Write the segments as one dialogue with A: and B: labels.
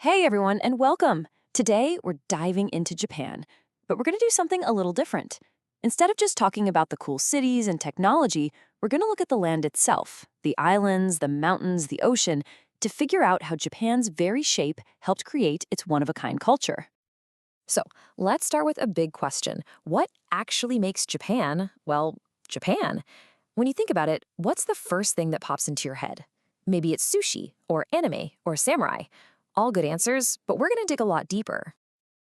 A: Hey everyone, and welcome! Today we're diving into Japan, but we're going to do something a little different. Instead of just talking about the cool cities and technology, we're going to look at the land itself, the islands, the mountains, the ocean, to figure out how Japan's very shape helped create its one-of-a-kind culture.
B: So let's start with a big question. What actually makes Japan, well, Japan? When you think about it, what's the first thing that pops into your head? Maybe it's sushi, or anime, or samurai. All good answers, but we're going to dig a lot deeper.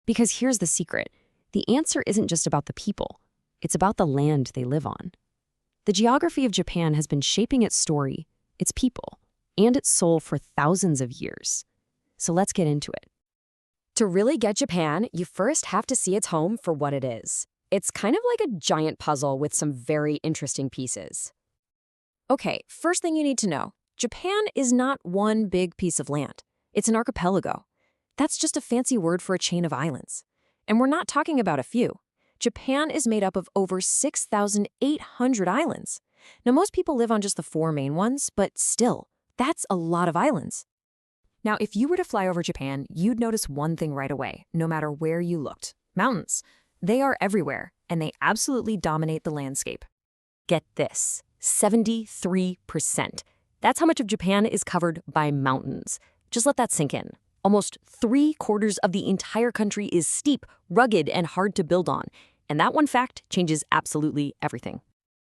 C: Because here's the secret. The answer isn't just about the people. It's about the land they live on. The geography of Japan has been shaping its story, its people, and its soul for thousands of years. So let's get into it.
B: To really get Japan, you first have to see its home for what it is. It's kind of like a giant puzzle with some very interesting pieces. Okay, first thing you need to know, Japan is not one big piece of land. It's an archipelago. That's just a fancy word for a chain of islands. And we're not talking about a few. Japan is made up of over 6,800 islands. Now, most people live on just the four main ones, but still, that's a lot of islands. Now, if you were to fly over Japan, you'd notice one thing right away, no matter where you looked. Mountains. They are everywhere, and they absolutely dominate the landscape. Get this, 73%. That's how much of Japan is covered by mountains. Just let that sink in. Almost 3/4 of the entire country is steep, rugged, and hard to build on. And that one fact changes absolutely everything.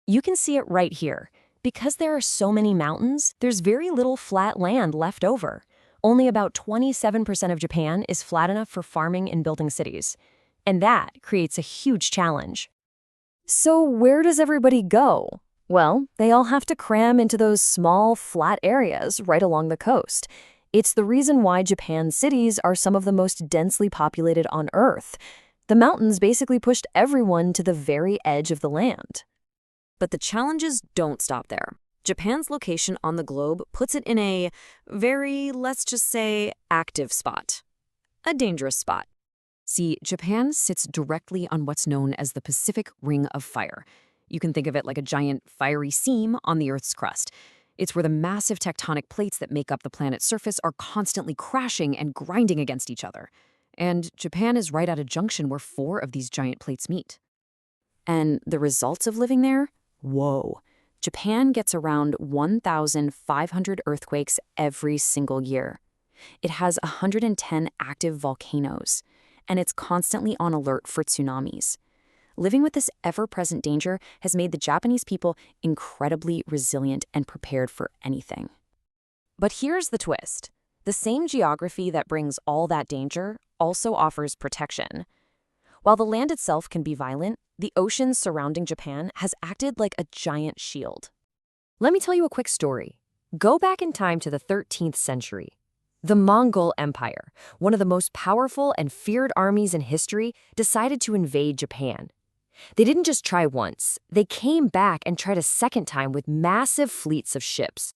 B: You can see it right here. Because there are so many mountains, there's very little flat land left over. Only about 27% of Japan is flat enough for farming and building cities. And that creates a huge challenge. So where does everybody go? Well, they all have to cram into those small, flat areas right along the coast. It's the reason why Japan's cities are some of the most densely populated on Earth. The mountains basically pushed everyone to the very edge of the land. But the challenges don't stop there. Japan's location on the globe puts it in a very, let's just say, active spot. A dangerous spot. See, Japan sits directly on what's known as the Pacific Ring of Fire. You can think of it like a giant fiery seam on the Earth's crust. It's where the massive tectonic plates that make up the planet's surface are constantly crashing and grinding against each other. And Japan is right at a junction where 4 of these giant plates meet. And the results of living there? Whoa. Japan gets around 1,500 earthquakes every single year. It has 110 active volcanoes, and it's constantly on alert for tsunamis. Living with this ever-present danger has made the Japanese people incredibly resilient and prepared for anything. But here's the twist. The same geography that brings all that danger also offers protection. While the land itself can be violent, the ocean surrounding Japan has acted like a giant shield. Let me tell you a quick story. Go back in time to the 13th century. The Mongol Empire, one of the most powerful and feared armies in history, decided to invade Japan. They didn't just try once. They came back and tried a second time with massive fleets of ships.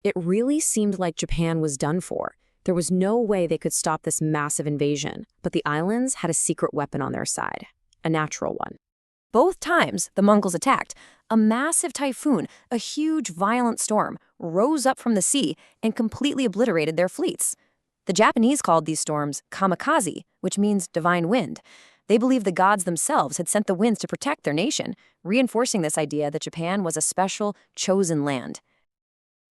B: It really seemed like Japan was done for. There was no way they could stop this massive invasion, but the islands had a secret weapon on their side, a natural one. Both times the Mongols attacked, a massive typhoon, a huge violent storm, rose up from the sea and completely obliterated their fleets. The Japanese called these storms kamikaze, which means divine wind. They believed the gods themselves had sent the winds to protect their nation, reinforcing this idea that Japan was a special, chosen land.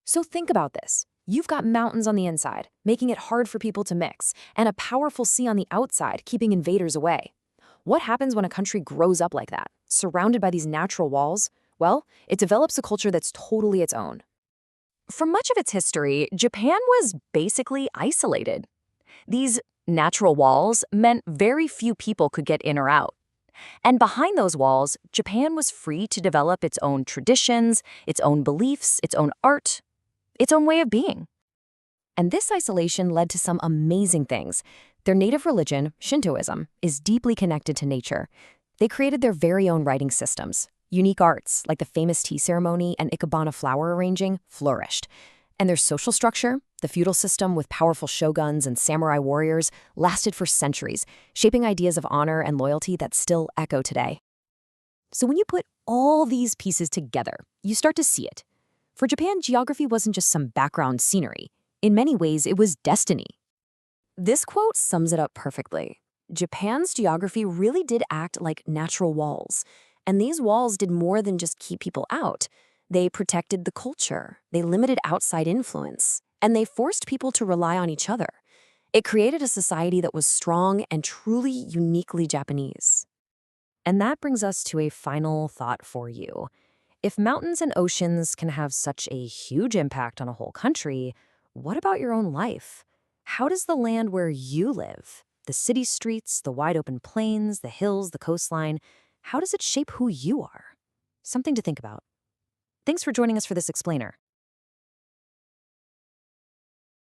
B: So think about this. You've got mountains on the inside, making it hard for people to mix, and a powerful sea on the outside, keeping invaders away. What happens when a country grows up like that, surrounded by these natural walls? Well, it develops a culture that's totally its own. For much of its history, Japan was basically isolated. These natural walls meant very few people could get in or out. And behind those walls, Japan was free to develop its own traditions, its own beliefs, its own art, its own way of being. And this isolation led to some amazing things. Their native religion, Shintoism, is deeply connected to nature. They created their very own writing systems. Unique arts, like the famous tea ceremony and ikebana flower arranging, flourished. And their social structure, the feudal system with powerful shoguns and samurai warriors, lasted for centuries, shaping ideas of honor and loyalty that still echo today. So when you put all these pieces together, you start to see it. For Japan, geography wasn't just some background scenery. In many ways, it was destiny. This quote sums it up perfectly. Japan's geography really did act like natural walls, and these walls did more than just keep people out. They protected the culture, they limited outside influence, and they forced people to rely on each other. It created a society that was strong and truly uniquely Japanese.
C: And that brings us to a final thought for you. If mountains and oceans can have such a huge impact on a whole country, what about your own life? How does the land where you live, the city streets, the wide open plains, the hills, the coastline, how does it shape who you are? Something to think about. Thanks for joining us for this explainer.